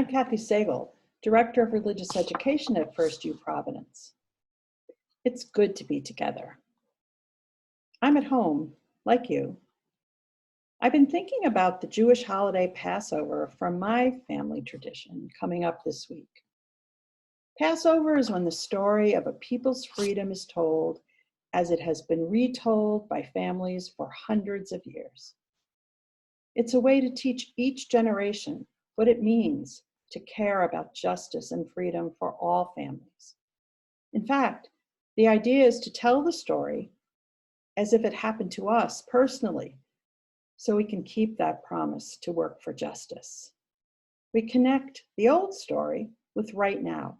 I'm Kathy Sagal, Director of Religious Education at First U Providence. It's good to be together. I'm at home, like you. I've been thinking about the Jewish holiday Passover from my family tradition coming up this week. Passover is when the story of a people's freedom is told as it has been retold by families for hundreds of years. It's a way to teach each generation what it means to care about justice and freedom for all families. In fact, the idea is to tell the story as if it happened to us personally, so we can keep that promise to work for justice. We connect the old story with right now.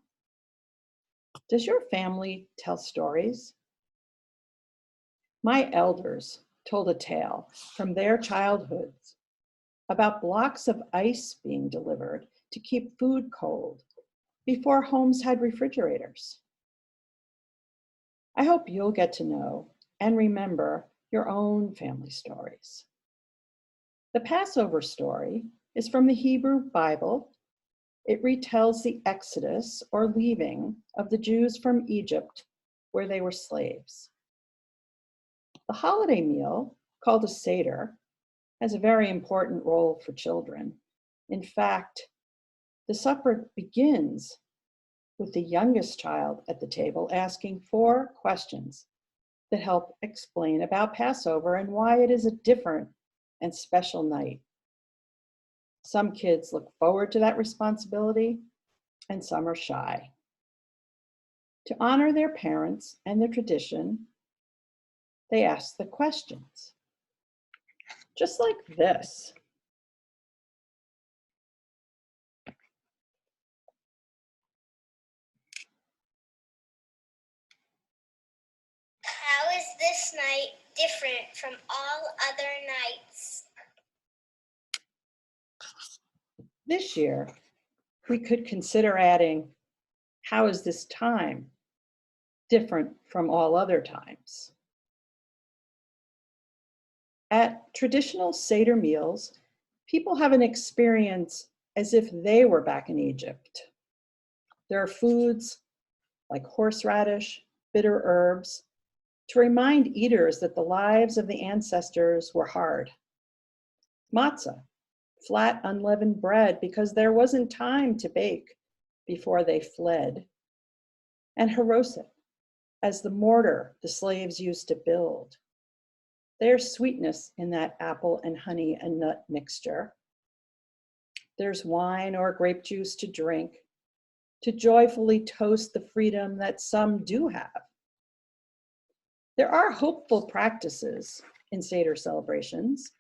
Does your family tell stories? My elders told a tale from their childhoods about blocks of ice being delivered to keep food cold before homes had refrigerators. I hope you'll get to know and remember your own family stories. The Passover story is from the Hebrew Bible. It retells the exodus or leaving of the Jews from Egypt, where they were slaves. The holiday meal, called a Seder, has a very important role for children. In fact, the supper begins with the youngest child at the table asking 4 questions that help explain about Passover and why it is a different and special night. Some kids look forward to that responsibility, and some are shy. To honor their parents and the tradition, they ask the questions, just like this. How is this night different from all other nights? This year, we could consider adding, how is this time different from all other times? At traditional Seder meals, people have an experience as if they were back in Egypt. There are foods like horseradish, bitter herbs, to remind eaters that the lives of the ancestors were hard. Matzah, flat unleavened bread because there wasn't time to bake before they fled. And haroset, as the mortar the slaves used to build. There's sweetness in that apple and honey and nut mixture. There's wine or grape juice to drink, to joyfully toast the freedom that some do have. There are hopeful practices in Seder celebrations.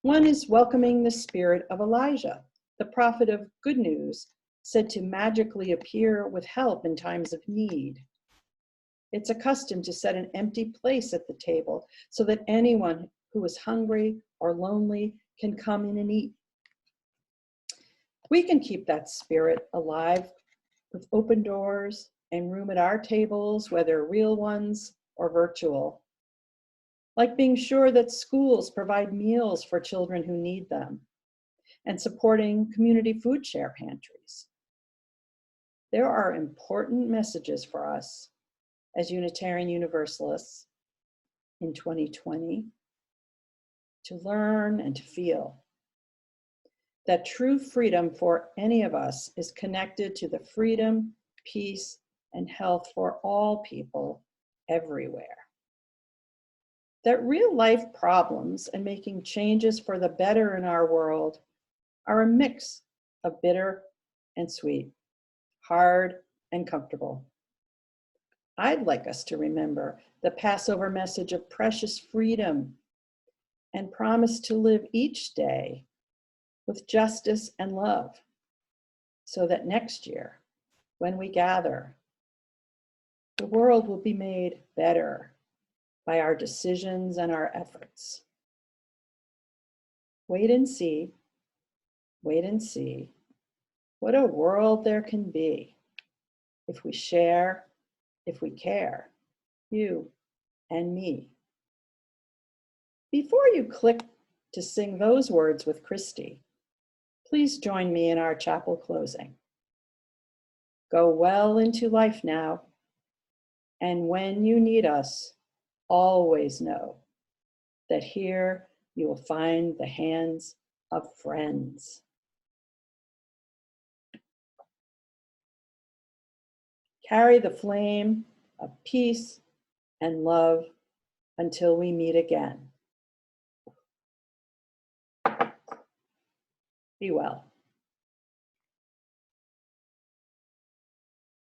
One is welcoming the spirit of Elijah, the prophet of good news, said to magically appear with help in times of need. It's a custom to set an empty place at the table so that anyone who is hungry or lonely can come in and eat. We can keep that spirit alive with open doors and room at our tables, whether real ones or virtual, like being sure that schools provide meals for children who need them and supporting community food share pantries. There are important messages for us as Unitarian Universalists in 2020 to learn and to feel that true freedom for any of us is connected to the freedom, peace, and health for all people everywhere. That real life problems and making changes for the better in our world are a mix of bitter and sweet, hard and comfortable. I'd like us to remember the Passover message of precious freedom and promise to live each day with justice and love, so that next year, when we gather, the world will be made better by our decisions and our efforts. Wait and see what a world there can be if we share, if we care, you and me. Before you click to sing those words with Christy, Please join me in our chapel closing. Go well into life now, and when you need us, always know that here you will find the hands of friends. Carry the flame of peace and love until we meet again. Be well.